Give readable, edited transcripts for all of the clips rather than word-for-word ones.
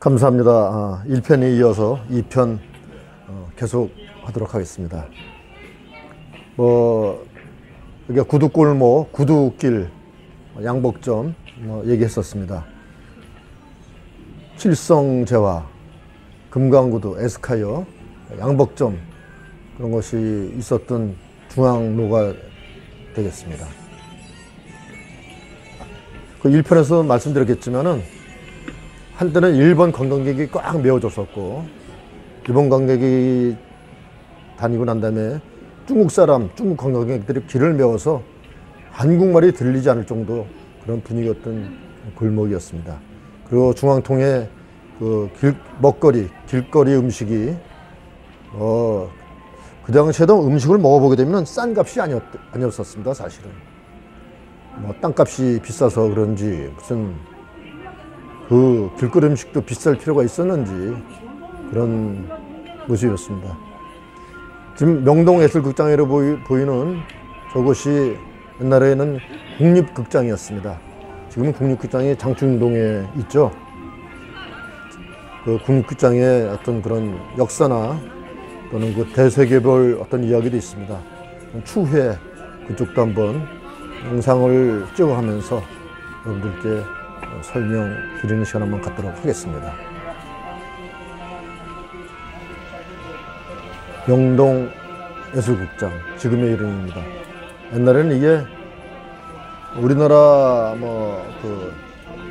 감사합니다. 1편에 이어서 2편 계속 하도록 하겠습니다. 여기가 구두골목, 구두길, 양복점 얘기했었습니다. 칠성재화, 금강구두, 에스카이어, 양복점 그런 것이 있었던 중앙로가 되겠습니다. 그 1편에서 말씀드렸겠지만은 한때는 일본 관광객이 꽉 메워졌었고, 일본 관광객이 다니고 난 다음에 중국 관광객들이 길을 메워서 한국말이 들리지 않을 정도 그런 분위기였던 골목이었습니다. 그리고 중앙통의 그 길거리 음식이 그 당시에도 음식을 먹어보게 되면 싼 값이 아니었었습니다. 사실은 땅값이 비싸서 그런지 무슨 그 길거리 음식도 비쌀 필요가 있었는지 그런 모습이었습니다. 지금 명동예술극장으로 보이는 저곳이 옛날에는 국립극장이었습니다. 지금은 국립극장이 장충동에 있죠. 그 국립극장의 어떤 그런 역사나 또는 그 대세계별 어떤 이야기도 있습니다. 추후에 그쪽도 한번 영상을 찍어가면서 여러분들께 설명드리는 시간 한번 갖도록 하겠습니다. 명동예술극장, 지금의 이름입니다. 옛날에는 이게 우리나라 그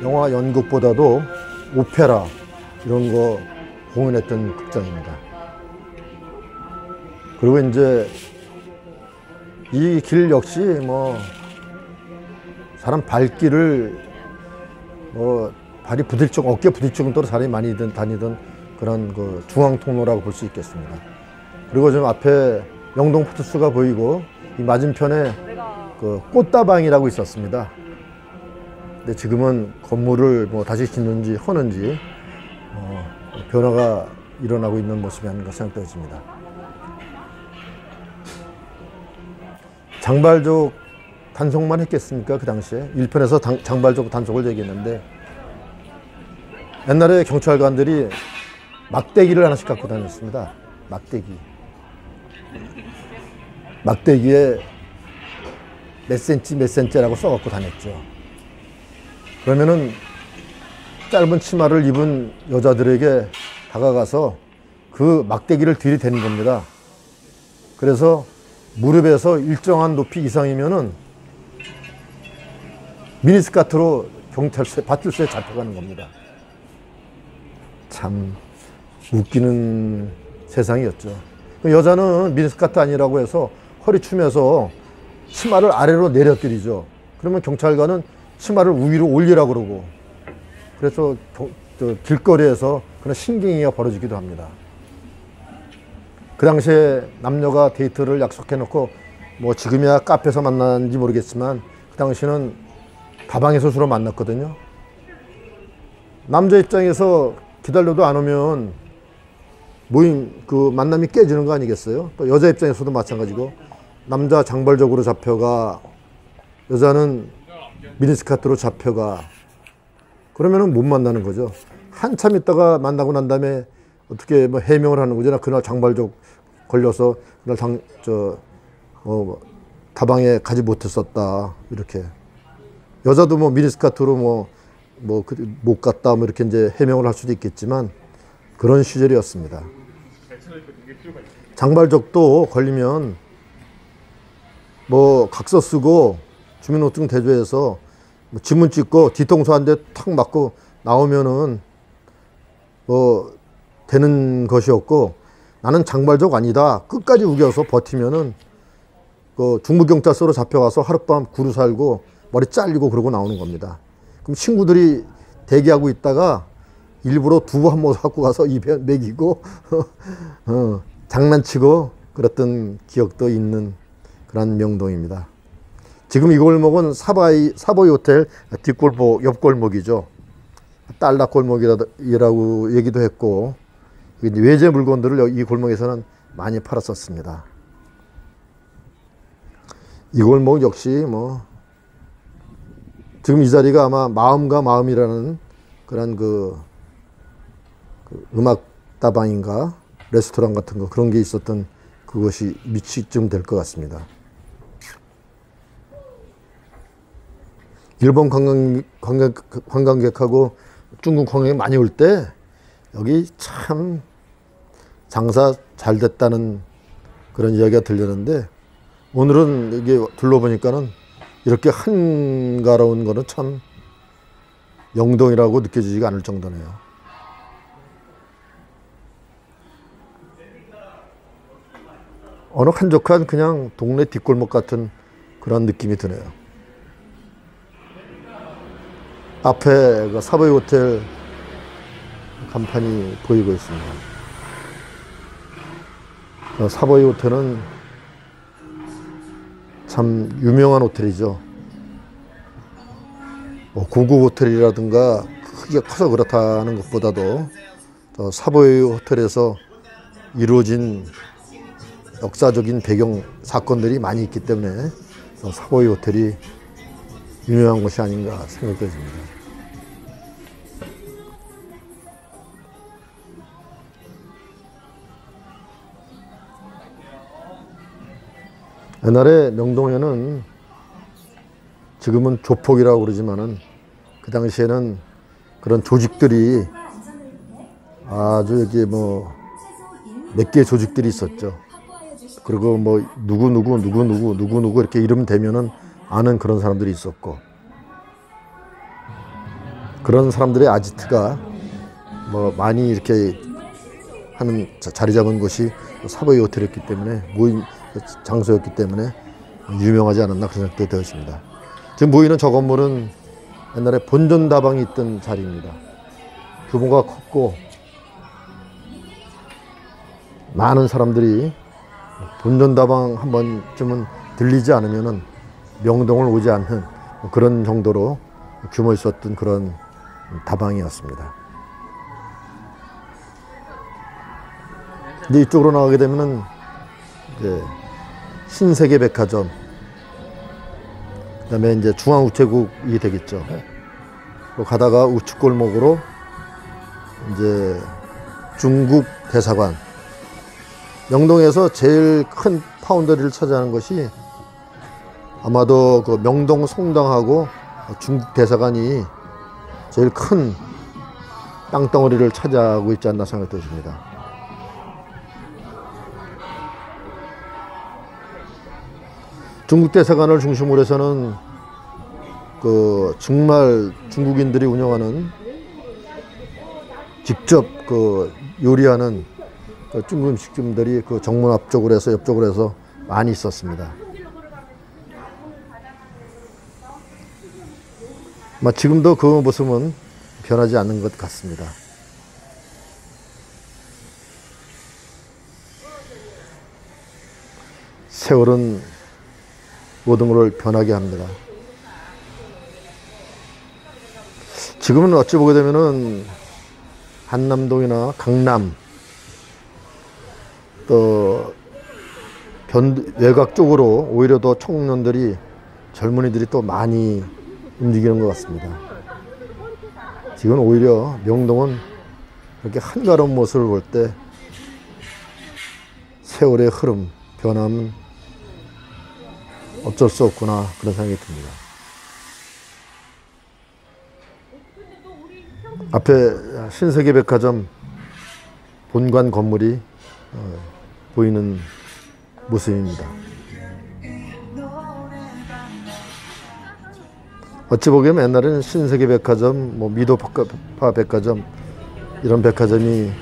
영화 연극보다도 오페라 이런 거 공연했던 극장입니다. 그리고 이제 이 길 역시 사람 발길을 발이 어깨 부딪힐 정도로 사람이 많이 다니던 그런 그 중앙통로라고 볼 수 있겠습니다. 그리고 지금 앞에 영동포트스가 보이고 이 맞은편에 그 꽃다방이라고 있었습니다. 근데 지금은 건물을 다시 짓는지 허는지 변화가 일어나고 있는 모습이 아닌가 생각되어집니다. 장발족 단속만 했겠습니까? 그 당시에 1편에서 장발족 단속을 얘기했는데, 옛날에 경찰관들이 막대기를 하나씩 갖고 다녔습니다. 막대기에 몇 센치라고 써갖고 다녔죠. 그러면은 짧은 치마를 입은 여자들에게 다가가서 그 막대기를 들이대는 겁니다. 그래서 무릎에서 일정한 높이 이상이면은 미니스커트로 경찰서에 파출소에 잡혀가는 겁니다. 참 웃기는 세상이었죠. 여자는 미니스커트 아니라고 해서 허리 추면서 치마를 아래로 내려뜨리죠. 그러면 경찰관은 치마를 위로 올리라고 그러고, 그래서 길거리에서 그런 신경이가 벌어지기도 합니다. 그 당시에 남녀가 데이트를 약속해 놓고 지금이야 카페에서 만났는지 모르겠지만 그 당시는 다방에서 주로 만났거든요. 남자 입장에서 기다려도 안 오면 만남이 깨지는 거 아니겠어요? 또 여자 입장에서도 마찬가지고, 남자 장발적으로 잡혀가, 여자는 미니스커트로 잡혀가, 그러면은 못 만나는 거죠. 한참 있다가 만나고 난 다음에 어떻게 해명을 하는 거죠. 나 그날 장발적 걸려서 그날 다방에 가지 못했었다, 이렇게. 여자도 미니스커트로 못 갔다, 이렇게 이제 해명을 할 수도 있겠지만 그런 시절이었습니다. 장발적도 걸리면 각서 쓰고 주민등록 대조해서 지문 찍고 뒤통수 한 대 탁 맞고 나오면은 되는 것이었고, 나는 장발적 아니다 끝까지 우겨서 버티면은 중부경찰서로 잡혀가서 하룻밤 구루 살고 머리 잘리고 그러고 나오는 겁니다. 그럼 친구들이 대기하고 있다가 일부러 두부 한 모금 갖고 가서 입에 먹이고 장난치고 그랬던 기억도 있는 그런 명동입니다. 지금 이 골목은 사보이 호텔 뒷골목, 옆골목이죠. 딸락 골목이라고 얘기도 했고, 외제 물건들을 이 골목에서는 많이 팔았었습니다. 이 골목 역시 지금 이 자리가 아마 마음과 마음이라는 그런 음악 다방인가 레스토랑 같은 거 그런 게 있었던 그것이 위치쯤 될 것 같습니다. 일본 관광객하고 중국 관광객이 많이 올 때 여기 참 장사 잘 됐다는 그런 이야기가 들렸는데 오늘은 이게 둘러보니까는 이렇게 한가로운 거는 참 영동이라고 느껴지지가 않을 정도네요. 어느 한적한 그냥 동네 뒷골목 같은 그런 느낌이 드네요. 앞에 그 사보이 호텔 간판이 보이고 있습니다. 사보이 호텔은 참 유명한 호텔이죠. 뭐 고급 호텔이라든가 크게 커서 그렇다는 것보다도 사보이 호텔에서 이루어진 역사적인 배경 사건들이 많이 있기 때문에 사보이 호텔이 유명한 곳이 아닌가 생각됩니다. 옛날에 명동에는 지금은 조폭이라고 그러지만은 그 당시에는 그런 조직들이 아주 여기 뭐 몇 개의 조직들이 있었죠. 그리고 뭐 누구 이렇게 이름 대면은 아는 그런 사람들이 있었고 그런 사람들의 아지트가 뭐 많이 이렇게 하는 자리 잡은 곳이 사보이 호텔이었기 때문에 모임 장소였기 때문에 유명하지 않았나 그런 생각도 되었습니다. 지금 보이는 저 건물은 옛날에 본전 다방이 있던 자리입니다. 규모가 컸고 많은 사람들이 본전 다방 한 번쯤은 들리지 않으면은 명동을 오지 않는 그런 정도로 규모 있었던 그런 다방이었습니다. 근데 이쪽으로 나가게 되면은 이제 신세계백화점, 그다음에 이제 중앙우체국이 되겠죠. 가다가 우측골목으로 이제 중국 대사관. 명동에서 제일 큰 파운더리를 차지하는 것이 아마도 그 명동 송당하고 중국 대사관이 제일 큰 땅덩어리를 차지하고 있지 않나 생각되십니다. 중국 대사관을 중심으로 해서는 그 정말 중국인들이 운영하는 직접 그 요리하는 그 중국 음식점들이 그 정문 앞쪽으로 해서 옆쪽으로 해서 많이 있었습니다. 지금도 그 모습은 변하지 않는 것 같습니다. 세월은 모든 것을 변하게 합니다. 지금은 어찌 보게 되면은 한남동이나 강남 또 외곽 쪽으로 오히려 더 청년들이 젊은이들이 또 많이 움직이는 것 같습니다. 지금 오히려 명동은 그렇게 한가로운 모습을 볼 때 세월의 흐름, 변함은 어쩔 수 없구나 그런 생각이 듭니다. 앞에 신세계백화점 본관 건물이 보이는 모습입니다. 어찌 보면 옛날에는 신세계백화점, 뭐 미도파 백화점 이런 백화점이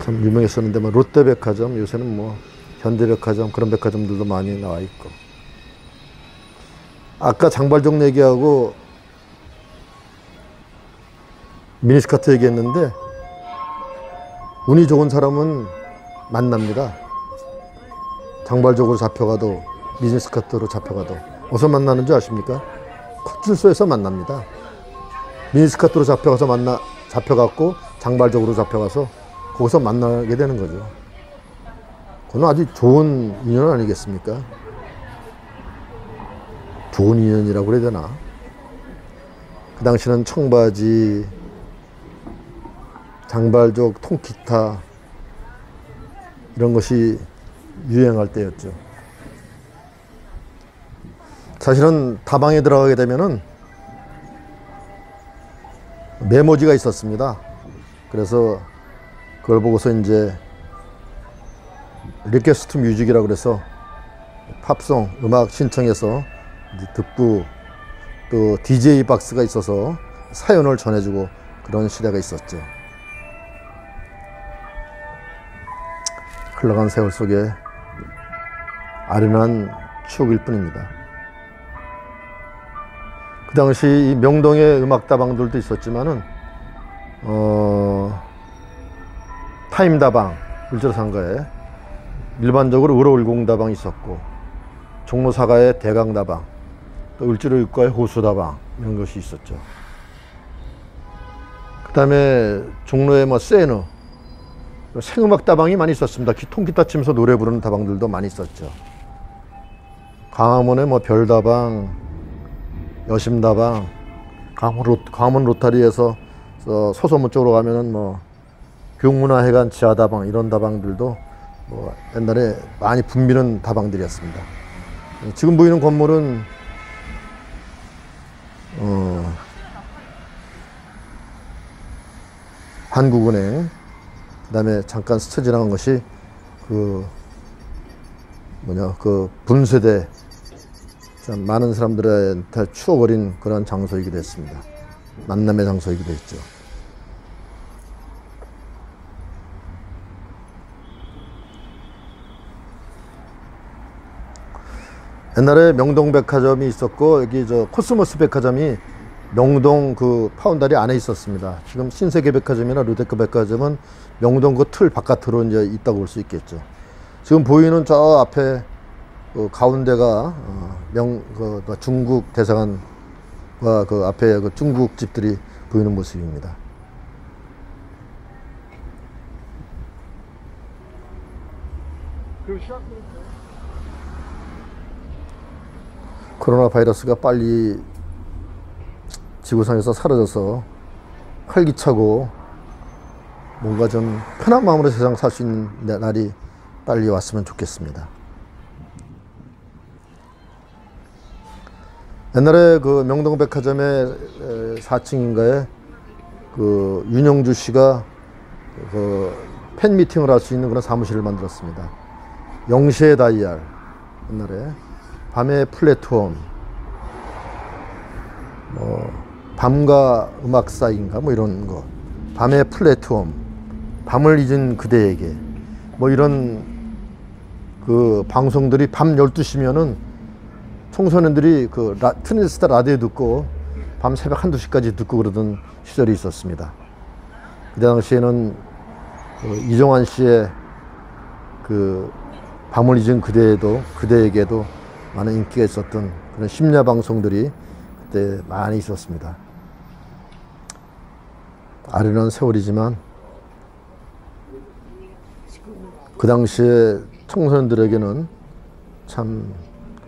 참 유명했었는데 뭐 롯데백화점 요새는 뭐 현대백화점 그런 백화점들도 많이 나와 있고 아까 장발종 얘기하고 미니스커트 얘기했는데 운이 좋은 사람은 만납니다. 장발족으로 잡혀가도 미니스커트로 잡혀가도 어디서 만나는 줄 아십니까? 컷줄소에서 만납니다. 미니스커트로 잡혀갖고 장발족으로 잡혀가서 거기서 만나게 되는 거죠. 그건 아주 좋은 인연 그 당시는 청바지, 장발족, 통기타 이런 것이 유행할 때였죠. 사실은 다방에 들어가게 되면은 메모지가 있었습니다. 그래서 그걸 보고서 이제 리퀘스트 뮤직이라고 그래서 팝송 음악 신청해서 듣고, 또 DJ 박스가 있어서 사연을 전해주고 그런 시대가 있었죠. 흘러간 세월 속에 아련한 추억일 뿐입니다. 그 당시 이 명동에 음악다방들도 있었지만은 타임다방, 울주상가에 일반적으로 을오일공다방이 있었고, 종로사가의 대강다방, 또 을지로일가의 호수다방 이런 것이 있었죠. 그 다음에 종로에 뭐 세너, 생음악다방이 많이 있었습니다. 통기타 치면서 노래 부르는 다방들도 많이 있었죠. 광화문에 뭐 별다방, 여심다방, 광화문 로타리에서 소소문 쪽으로 가면은 뭐 교문화회관 지하다방 이런 다방들도 뭐 옛날에 많이 붐비는 다방들이었습니다. 지금 보이는 건물은 한국은행, 그 다음에 잠깐 스쳐 지나간 것이 그 분수대, 참 많은 사람들한테 추억어린 그런 장소이기도 했습니다. 만남의 장소이기도 했죠. 옛날에 명동백화점이 있었고, 여기 코스모스 백화점이 명동 그 파운다리 안에 있었습니다. 지금 신세계백화점이나 롯데카 백화점은 명동 그 틀 바깥으로 이제 있다고 볼 수 있겠죠. 지금 보이는 저 앞에 그 가운데가 중국 대사관과 그 앞에 그 중국 집들이 보이는 모습입니다. 코로나 바이러스가 빨리 지구상에서 사라져서 활기차고 뭔가 좀 편한 마음으로 세상 살 수 있는 날이 빨리 왔으면 좋겠습니다. 옛날에 그 명동백화점의 4층인가에 그 윤영주 씨가 그 팬미팅을 할 수 있는 그런 사무실을 만들었습니다. 영시의 다이알, 옛날에 밤의 플랫폼, 밤과 음악사인가 뭐 이런 거, 밤의 플랫폼, 밤을 잊은 그대에게 뭐 이런 그 방송들이 밤 12시면은 청소년들이 그 트랜지스터 라디오 듣고 밤 새벽 1, 2시까지 듣고 그러던 시절이 있었습니다. 그때 당시에는 그 이종환 씨의 그 밤을 잊은 그대에게도 많은 인기가 있었던 그런 심야 방송들이 그때 많이 있었습니다. 아련한 세월이지만 그 당시에 청소년들에게는 참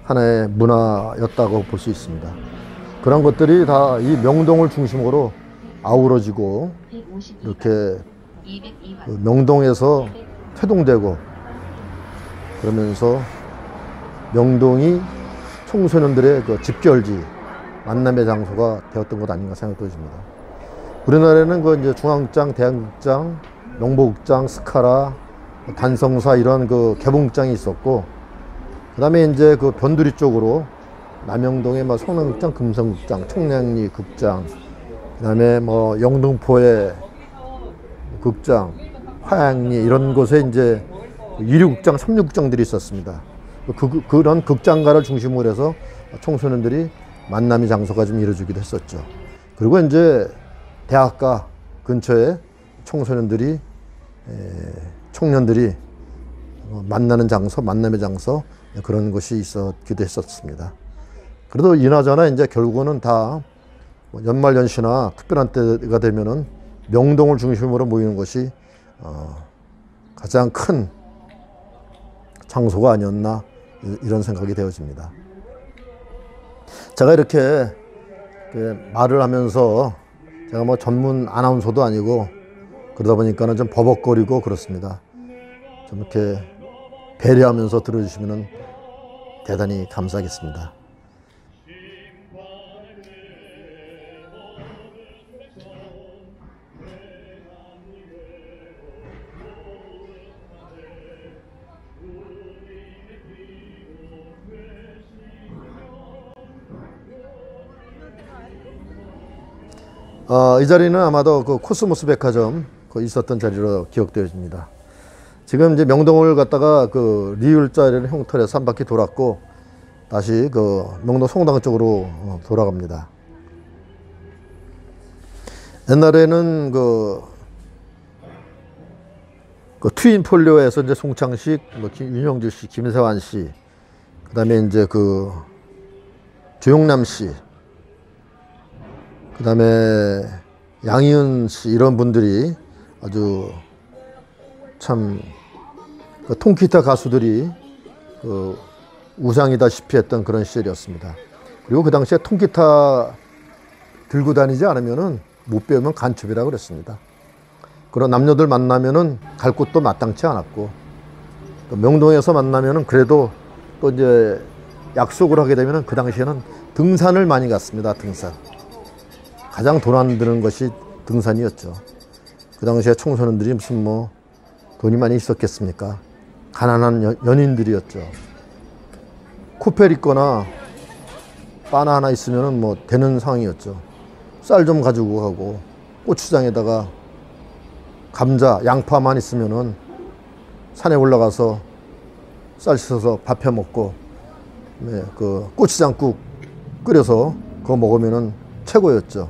하나의 문화였다고 볼 수 있습니다. 그런 것들이 다 이 명동을 중심으로 아우러지고 이렇게 그 명동에서 태동되고, 그러면서 명동이 청소년들의 그 집결지, 만남의 장소가 되었던 것 아닌가 생각도 듭니다. 우리나라에는 그 이제 중앙극장, 대한극장, 명보극장, 스카라, 단성사 이런 그 개봉극장이 있었고, 그 다음에 이제 그 변두리 쪽으로 남영동에 뭐 성남극장, 금성극장, 청량리 극장, 그 다음에 뭐 영등포의 극장, 화양리 이런 곳에 이제 2류극장, 3류극장들이 있었습니다. 그런 극장가를 중심으로 해서 청소년들이 만남의 장소가 좀 이루어지기도 했었죠. 그리고 이제 대학가 근처에 청년들이 만나는 장소, 만남의 장소, 그런 곳이 있었기도 했었습니다. 그래도 이나저나 이제 결국은 다 연말연시나 특별한 때가 되면은 명동을 중심으로 모이는 것이 가장 큰 장소가 아니었나, 이런 생각이 되어집니다. 제가 이렇게 말을 하면서 제가 뭐 전문 아나운서도 아니고 그러다 보니까는 좀 버벅거리고 그렇습니다. 좀 이렇게 배려하면서 들어주시면 대단히 감사하겠습니다. 이 자리는 아마도 그 코스모스 백화점 있었던 자리로 기억되어집니다. 지금 이제 명동을 갔다가 그 리을자리를 형탈해서 한 바퀴 돌았고 다시 그 명동 송당 쪽으로 돌아갑니다. 옛날에는 그 트윈폴리오에서 이제 송창식, 윤영주 씨, 김세환 씨, 그다음에 이제 그 조용남 씨, 그 다음에 양희은 씨 이런 분들이 아주 참 통기타 가수들이 우상이다시피 했던 그런 시절이었습니다. 그리고 그 당시에 통기타 들고 다니지 않으면은 못 배우면 간첩이라고 그랬습니다. 그런 남녀들 만나면은 갈 곳도 마땅치 않았고 또 명동에서 만나면은 그래도 또 이제 약속을 하게 되면은 그 당시에는 등산을 많이 갔습니다. 등산. 가장 돈 안 드는 것이 등산이었죠. 그 당시에 청소년들이 무슨 뭐 돈이 많이 있었겠습니까? 가난한 연인들이었죠. 쿠페 있거나 바나 하나 있으면 뭐 되는 상황이었죠. 쌀 좀 가지고 가고 고추장에다가 감자, 양파만 있으면은 산에 올라가서 쌀 씻어서 밥 해 먹고 그 고추장국 끓여서 그거 먹으면은 최고였죠.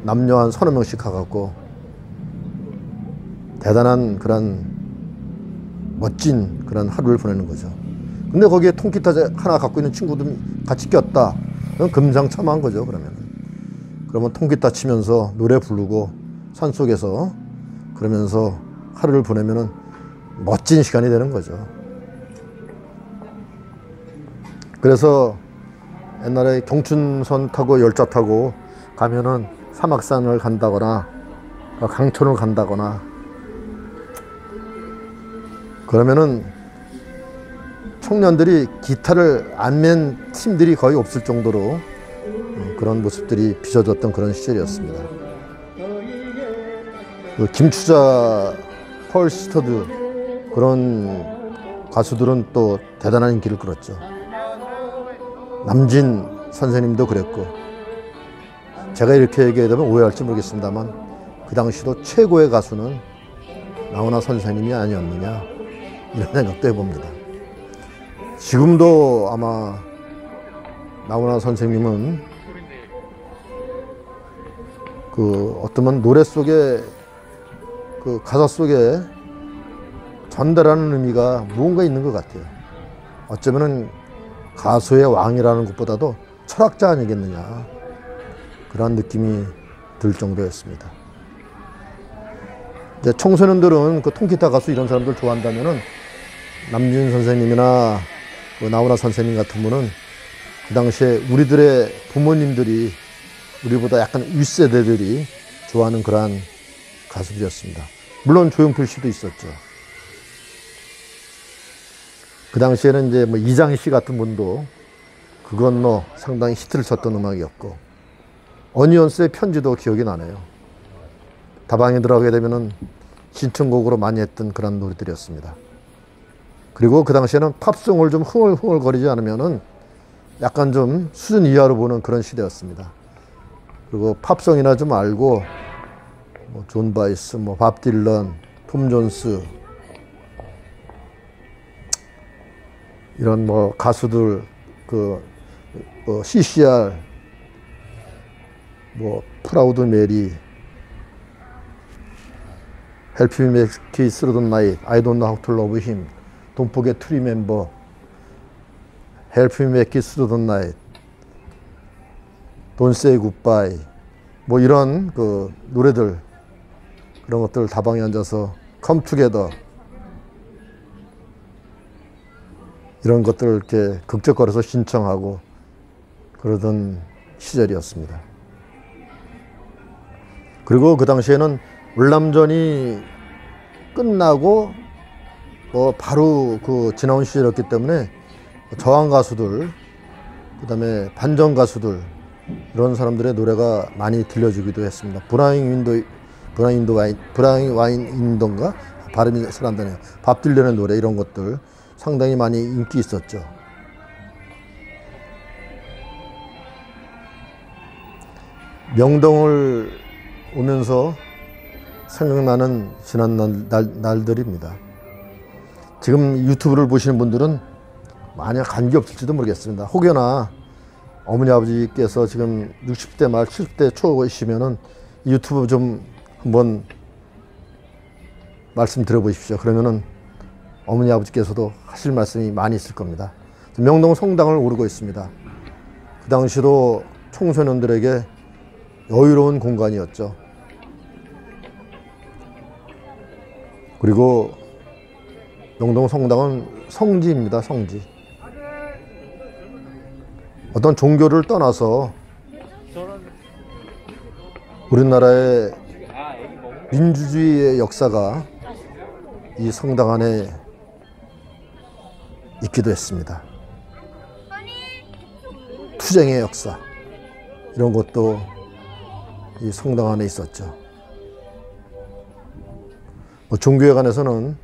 남녀 한 서너 명씩 가갖고 대단한 그런 멋진 그런 하루를 보내는 거죠. 근데 거기에 통기타 하나 갖고 있는 친구도 같이 꼈다. 그건 금상첨화한 거죠. 그러면 통기타 치면서 노래 부르고 산속에서 그러면서 하루를 보내면은 멋진 시간이 되는 거죠. 그래서 옛날에 경춘선 타고 열차 타고 가면은 사막산을 간다거나 강촌을 간다거나 그러면은 청년들이 기타를 안 맨 팀들이 거의 없을 정도로 그런 모습들이 빚어졌던 그런 시절이었습니다. 김추자, 펄 시스터드 그런 가수들은 또 대단한 인기를 끌었죠. 남진 선생님도 그랬고 제가 이렇게 얘기하면 오해할지 모르겠습니다만 그 당시도 최고의 가수는 나훈아 선생님이 아니었느냐 이런 생각도 해봅니다. 지금도 아마 나훈아 선생님은 어쩌면 노래 속에 가사 속에 전달하는 의미가 무언가 있는 것 같아요. 어쩌면은 가수의 왕이라는 것보다도 철학자 아니겠느냐 그런 느낌이 들 정도였습니다. 이제 청소년들은 통기타 가수 이런 사람들 좋아한다면은 남진 선생님이나 나훈아 선생님 같은 분은 그 당시에 우리들의 부모님들이 우리보다 약간 윗세대들이 좋아하는 그러한 가수들이었습니다. 물론 조용필 씨도 있었죠. 그 당시에는 이제 이장희 씨 같은 분도 그 건너 상당히 히트를 쳤던 음악이었고 어니언스의 편지도 기억이 나네요. 다방에 들어가게 되면은 신청곡으로 많이 했던 그런 노래들이었습니다. 그리고 그 당시에는 팝송을 좀 흥얼흥얼거리지 않으면은 약간 좀 수준 이하로 보는 그런 시대였습니다. 그리고 팝송이나 좀 알고 존 바이스, 밥 딜런, 톰 존스 이런 가수들 CCR 프라우드 메리 Help Me Make It Through the Night I Don't Know How to Love Him Don't Forget to Remember Help Me Make It Through the Night Don't Say Goodbye 이런 노래들 그런 것들 다방에 앉아서 Come Together 이런 것들을 이렇게 극적거려서 신청하고 그러던 시절이었습니다. 그리고 그 당시에는 월남전이 끝나고 바로 그 지나온 시절이었기 때문에 저항 가수들, 그다음에 반전 가수들, 이런 사람들의 노래가 많이 들려주기도 했습니다. 브라잉 와인 인도인가? 발음이 잘 안 되네요. 밥 딜런의 노래, 이런 것들 상당히 많이 인기 있었죠. 명동을 오면서 생각나는 지난 날들입니다. 지금 유튜브를 보시는 분들은 만약 관계 없을지도 모르겠습니다. 혹여나 어머니 아버지께서 지금 60대 말 70대 초이시면은 유튜브 좀 한번 말씀 들어보십시오. 그러면은 어머니 아버지께서도 하실 말씀이 많이 있을 겁니다. 명동 성당을 오르고 있습니다. 그 당시도 청소년들에게 여유로운 공간이었죠. 그리고 명동 성당은 성지입니다. 성지. 어떤 종교를 떠나서 우리나라의 민주주의의 역사가 이 성당 안에 있기도 했습니다. 투쟁의 역사, 이런 것도 이 성당 안에 있었죠. 종교에 관해서는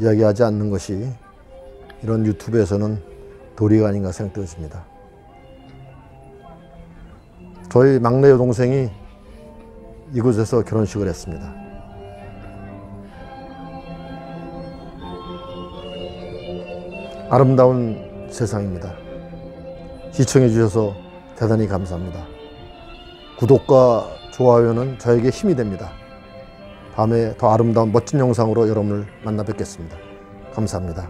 이야기하지 않는 것이 이런 유튜브에서는 도리가 아닌가 생각되어집니다. 저희 막내 여동생이 이곳에서 결혼식을 했습니다. 아름다운 세상입니다. 시청해 주셔서 대단히 감사합니다. 구독과 좋아요는 저에게 힘이 됩니다. 다음에 더 아름다운 멋진 영상으로 여러분을 만나 뵙겠습니다. 감사합니다.